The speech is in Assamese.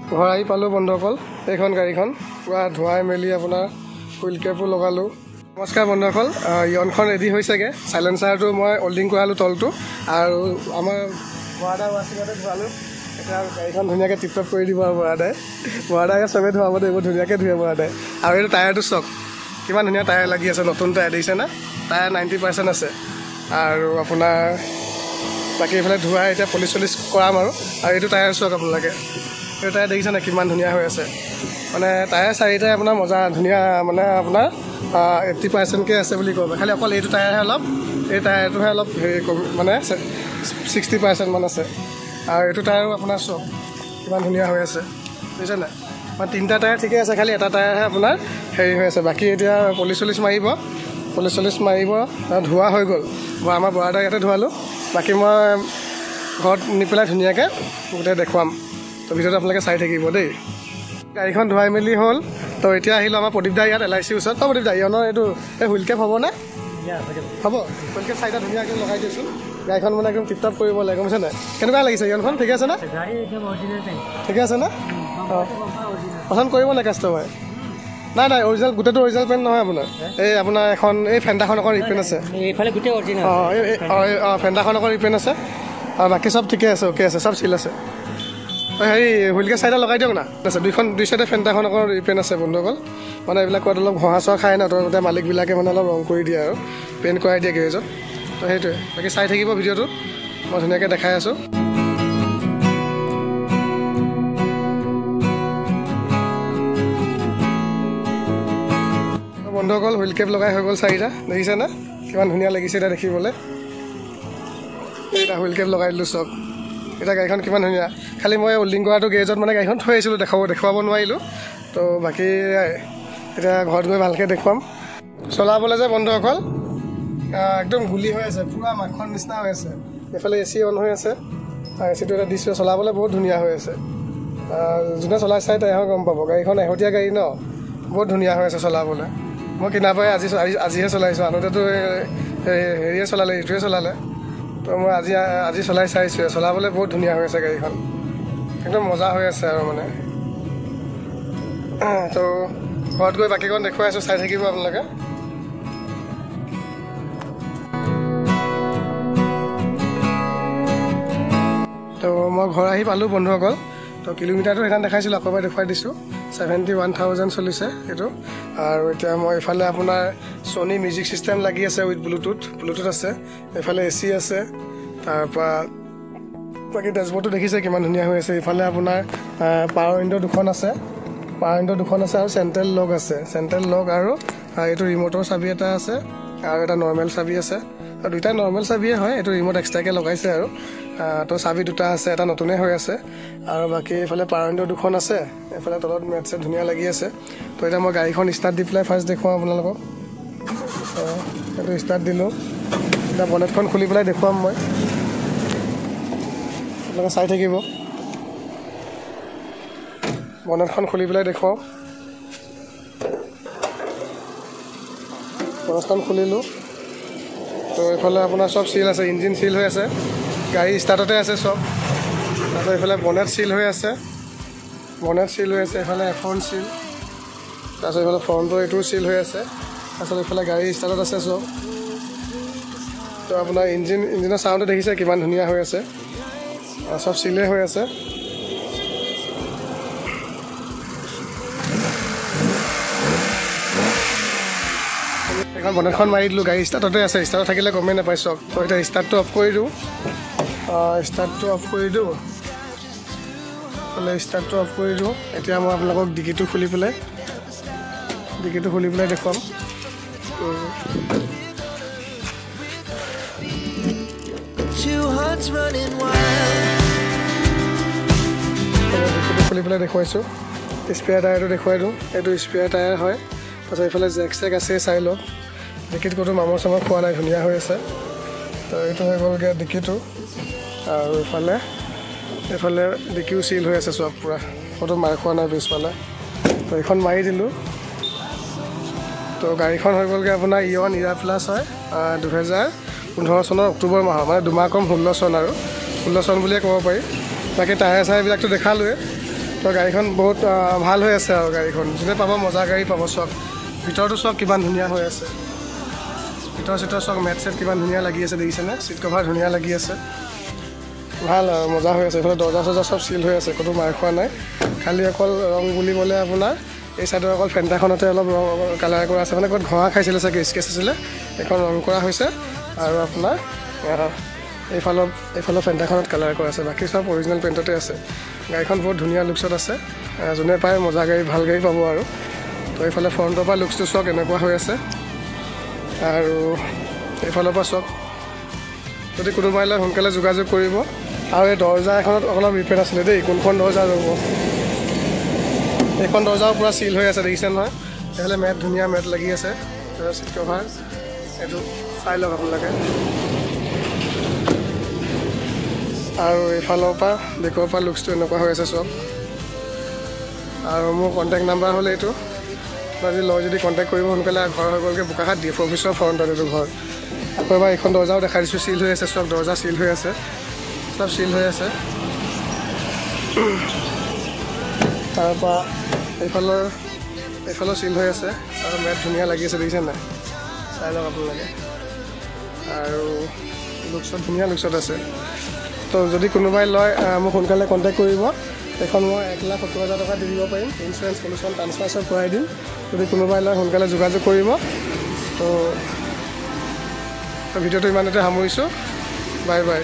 ঘৰ আহি পালোঁ বন্ধুসকল। এইখন গাড়ীখন পুৰা ধুৱাই মেলি আপোনাৰ হুইল কেপো লগালোঁ। নমস্কাৰ বন্ধুসকল, ইয়নখন ৰেডি হৈছেগৈ। চাইলেঞ্চাৰটো মই অল্ডিং কৰালোঁ তলটো, আৰু আমাৰ বৰাদাৰ ৱাচিঙতে ধোৱালোঁ। এতিয়া গাড়ীখন ধুনীয়াকৈ টিপটপ কৰি দিব আৰু বৰাদাকে চবেই ধুৱাব দিব, ধুনীয়াকৈ ধুৱে বৰাদাই। আৰু এইটো টায়াৰটো চাওক, কিমান ধুনীয়া টায়াৰ লাগি আছে, নতুন টায়াৰ দিছে না। টায়াৰ 90% আছে। আৰু আপোনাৰ বাকী এইফালে ধুৱাই এতিয়া পলিচ কৰাম আৰু এইটো টায়াৰ চাওক আপোনালোকে, এইটো টায়াৰ দেখিছে নাই কিমান ধুনীয়া হৈ আছে। মানে টায়াৰ চাৰিটাই আপোনাৰ মজা ধুনীয়া, মানে আপোনাৰ 80%কৈ আছে বুলি ক'ব। খালি অকল এইটো টায়াৰহে অলপ, এই টায়াৰটোহে অলপ হেৰি মানে 60% মান আছে। আৰু এইটো টায়াৰো আপোনাৰ চাওক কিমান ধুনীয়া হৈ আছে, বুজিছে নাই। মানে 3টা টায়াৰ ঠিকে আছে, খালি এটা টায়াৰহে আপোনাৰ হেৰি হৈ আছে। বাকী এতিয়া পলিচ মাৰিব, ধোৱা হৈ গ'ল। আমাৰ বৰাদাৰ ইয়াতে ধোৱালোঁ। বাকী মই ঘৰত নি পেলাই ধুনীয়াকৈ গোটেই দেখুৱাম, তো ভিডিঅ'টো আপোনালোকে চাই থাকিব দেই। গাড়ীখন ধুৱাই মেলি হ'ল, তো এতিয়া আহিলোঁ আমাৰ প্ৰদীপ দা ইয়াত LIC ওচৰত। প্ৰদীপ দা ইয়নৰ এইটো হুইল কেপ হ'বনে? হ'ব, হুইল কেপ চাৰিটা ধুনীয়াকৈ লগাই দিছোঁ। গাড়ীখন মানে একদম টিপটপ কৰিব লাগে, বুজিছে নাই। কেনেকুৱা লাগিছে ইয়নখন, ঠিকে আছে না? ঠিকে আছে না? অঁ, পচন্দ কৰিব নাই কাষ্টমাৰে? নাই অৰিজিনেল, গোটেইটো অৰিজিনেল পেণ্ট নহয় আপোনাৰ। এই আপোনাৰ এখন এই ফেণ্ডাখন অকণ ৰিপেণ্ট আছে। ফেণ্ডাখন অকণ ৰিপেণ্ট আছে, আৰু বাকী চব ঠিকে আছে, অ'কে আছে, চব চিল আছে। হেৰি হুইল কেপ চাৰিটা লগাই দিয়ক না। আছে দুই চাইডে ফেণ্ডাখন অকণ ৰিপেণ্ট আছে বন্ধুসকল। মানে এইবিলাক কোৱাত অলপ ঘঁহা চহা খায় ন, তো তাতে মালিকবিলাকে মানে অলপ ৰং কৰি দিয়ে আৰু পেইণ্ট কৰাই দিয়ে গেৰেজত। তো সেইটোৱে, বাকী চাই থাকিব ভিডিঅ'টো, মই ধুনীয়াকৈ দেখাই আছোঁ। বন্ধুসকল হুইল কেপ লগাই হৈ গ'ল চাৰিটা, দেখিছে না কিমান ধুনীয়া লাগিছে এতিয়া দেখিবলৈ। এটা হুইল কেপ লগাই দিলোঁ চব। এতিয়া গাড়ীখন কিমান ধুনীয়া। খালি মই অল্ডিং কৰাটো গেৰেজত মানে গাড়ীখন থৈ আহিছিলোঁ, দেখুৱাব নোৱাৰিলোঁ। তো বাকী এতিয়া ঘৰত গৈ ভালকৈ দেখুৱাম। চলাবলৈ যে বন্ধুসকল একদম গুলি হৈ আছে, পূৰা মাখন নিচিনা হৈ আছে। এইফালে AC অন হৈ আছে, ACটো এটা দিছোঁ, চলাবলৈ বহুত ধুনীয়া হৈ আছে। যোনে চলাই চাই তাইহে গম পাব। গাড়ীখন এহতীয়া গাড়ী ন, বহুত ধুনীয়া হৈ আছে চলাবলৈ। মই কিনাৰ পৰাই আজিহে চলাইছোঁ, আনোতেতো হেৰিয়ে চলালে, এইটোৱে চলালে। তো মই আজি চলাই চাইছোঁ, চলাবলৈ বহুত ধুনীয়া হৈ আছে গাড়ীখন, একদম মজা হৈ আছে আৰু মানে। তো ঘৰত গৈ বাকীখন দেখুৱাই আছোঁ, চাই থাকিব আপোনালোকে। তো মই ঘৰ আহি পালোঁ বন্ধুসকল। তো কিলোমিটাৰটো সেইদিনা দেখাইছিলোঁ, আকৌ এবাৰ দেখুৱাই দিছোঁ। 71,000 চলিছে এইটো। আৰু এতিয়া মই এইফালে আপোনাৰ ছনী মিউজিক ছিষ্টেম লাগি আছে উইথ ব্লুটুথ আছে। এইফালে AC আছে। তাৰপৰা বাকী ডেছবৰ্ডটো দেখিছে কিমান ধুনীয়া হৈ আছে। এইফালে আপোনাৰ পাৱাৰ উইণ্ডো দুখন আছে, আৰু চেণ্ট্ৰেল লক আছে। আৰু এইটো ৰিম'টৰ চাবি এটা আছে, আৰু এটা নৰ্মেল চাবি আছে। আৰু দুইটা নৰ্মেল চাবিয়ে হয়, এইটো ৰিম'ট এক্সট্ৰাকৈ লগাইছে আৰু। তো চাবি দুটা আছে, এটা নতুনে হৈ আছে। আৰু বাকী এইফালে পাৱাৰ উইণ্ডো দুখন আছে, এইফালে তলত মেটছে ধুনীয়া লাগি আছে। তো এতিয়া মই গাড়ীখন ষ্টাৰ্ট দি পেলাই ফাৰ্ষ্ট দেখুৱাম আপোনালোকক। এইটো ষ্টাৰ্ট দিলোঁ, এতিয়া বনেটখন খুলি পেলাই দেখুৱাম মই, আপোনালোকে চাই থাকিব। বনেটখন খুলি পেলাই দেখুৱাওঁ। বনেটখন খুলিলোঁ, তো এইফালে আপোনাৰ চব চিল আছে, ইঞ্জিন চিল হৈ আছে, গাড়ী ষ্টাৰ্টতে আছে চব। তাৰপিছত এইফালে বনেট চিল হৈ আছে, এইফালে এখন চিল, তাৰপিছত এইফালে ফ্ৰণ্টৰ এইটোও চিল হৈ আছে। তাৰপিছত এইফালে গাড়ী ষ্টাৰ্টত আছে চব। তো আপোনাৰ ইঞ্জিনৰ চাউণ্ডটো দেখিছে কিমান ধুনীয়া হৈ আছে, চব চিলেই হৈ আছে। এখন বনেটখন মাৰি দিলোঁ, গাড়ী ষ্টাৰ্টতে আছে, ষ্টাৰ্টত থাকিলে গমেই নাপাই চব। তো এতিয়া ষ্টাৰ্টটো অফ কৰি দিওঁ, এতিয়া মই আপোনালোকক ডিকিটো খুলি পেলাই দেখুৱাম। খুলি পেলাই দেখুৱাইছোঁ। স্পেয়াৰ টায়াৰটো দেখুৱাই দিওঁ, এইটো স্পেয়াৰ টায়াৰ হয়। তাৰপিছত এইফালে জেক আছে, চাই লওক। ডিকিত ক'তো মামৰ চামৰ খোৱা নাই, ধুনীয়া হৈ আছে। তো এইটো হৈ গ'লগৈ ডিকিটো। আৰু এইফালে ডিকিও চিল হৈ আছে চব, পূৰা ক'তো মাৰ খোৱা নাই পিছফালে। তো এইখন মাৰি দিলোঁ। তো গাড়ীখন হৈ গ'লগৈ আপোনাৰ ইয়ন ইৰা প্লাছ হয়, 2015 চনৰ অক্টোবৰ মাহৰ, মানে 2 মাহ কম 16 চন আৰু 16 চন বুলিয়ে ক'ব পাৰি। বাকী টায়াৰ চায়াৰবিলাকতো দেখালোৱে, তো গাড়ীখন বহুত ভাল হৈ আছে আৰু গাড়ীখন যোনে পাব মজা গাড়ী পাব চাওক ভিতৰটো চাওক কিমান ধুনীয়া হৈ আছে ভিতৰ চিতৰ চাওক মেট চেট কিমান ধুনীয়া লাগি আছে দেখিছেনে চিট কভাৰ ধুনীয়া লাগি আছে ভাল আৰু মজা হৈ আছে এইফালে দৰ্জা চৰ্জা চব চিল হৈ আছে ক'তো মাৰ খোৱা নাই খালি অকল ৰং বুলিবলৈ আপোনাৰ এই চাইডৰ অকল ফেণ্টাখনতে অলপ ৰং কালাৰ কৰা আছে মানে ক'ত ঘঁহা খাইছিলে চাগে স্কেচ আছিলে এইখন ৰং কৰা হৈছে আৰু আপোনাৰ এইফালৰ ফেণ্টাখনত কালাৰ কৰা আছে বাকী চব অৰিজিনেল পেইণ্টতে আছে গাড়ীখন বহুত ধুনীয়া লুকছত আছে যোনে পায় মজা গাড়ী ভাল গাড়ী পাব আৰু তো এইফালে ফ্ৰণ্টৰ পৰা লুকছটো চাওক এনেকুৱা হৈ আছে আৰু এইফালৰ পৰা চাওক যদি কোনোবাই লয় সোনকালে যোগাযোগ কৰিব আৰু এই দৰ্জা এখনত অলপ ৰিপেয়াৰ আছিলে দেই কোনখন দৰ্জা ৰ'ব এইখন দৰ্জাও পূৰা চিল হৈ আছে দেখিছে নহয় এইফালে মেট ধুনীয়া মেট লাগি আছে চিট কভাৰ এইটো চাই লওক আপোনালোকে আৰু এইফালৰ পৰা বেকৰ পৰা লুকছটো এনেকুৱা হৈ আছে চব আৰু মোৰ কণ্টেক্ট নাম্বাৰ হ'লে এইটো যদি লয় যদি কণ্টেক্ট কৰিব সোনকালে ঘৰ হৈ গ'লগৈ বোকাখাট ডি এফ অফিচৰ ফ্ৰণ্টত এইটো ঘৰ আকৌ এবাৰ এইখন দৰ্জাও দেখাই দিছোঁ চিল হৈ আছে চব দৰ্জা চিল হৈ আছে চব চিল হৈ আছে তাৰপৰা এইফালৰ চিল হৈ আছে আৰু মেট ধুনীয়া লাগি আছে দেখিছে নাই চাই লওক আপোনালোকে আৰু লুকছত ধুনীয়া লুকছত আছে তো যদি কোনোবাই লয় মোক সোনকালে কণ্টেক্ট কৰিব এখন মই 1,70,000 টকা দি দিব পাৰিম ইঞ্চুৰেঞ্চ পলিউশ্যন ট্ৰান্সফাৰ চব কৰাই দিম যদি কোনোবাই লয় সোনকালে যোগাযোগ কৰিব তো ভিডিঅ'টো ইমানতে সামৰিছোঁ বাই বাই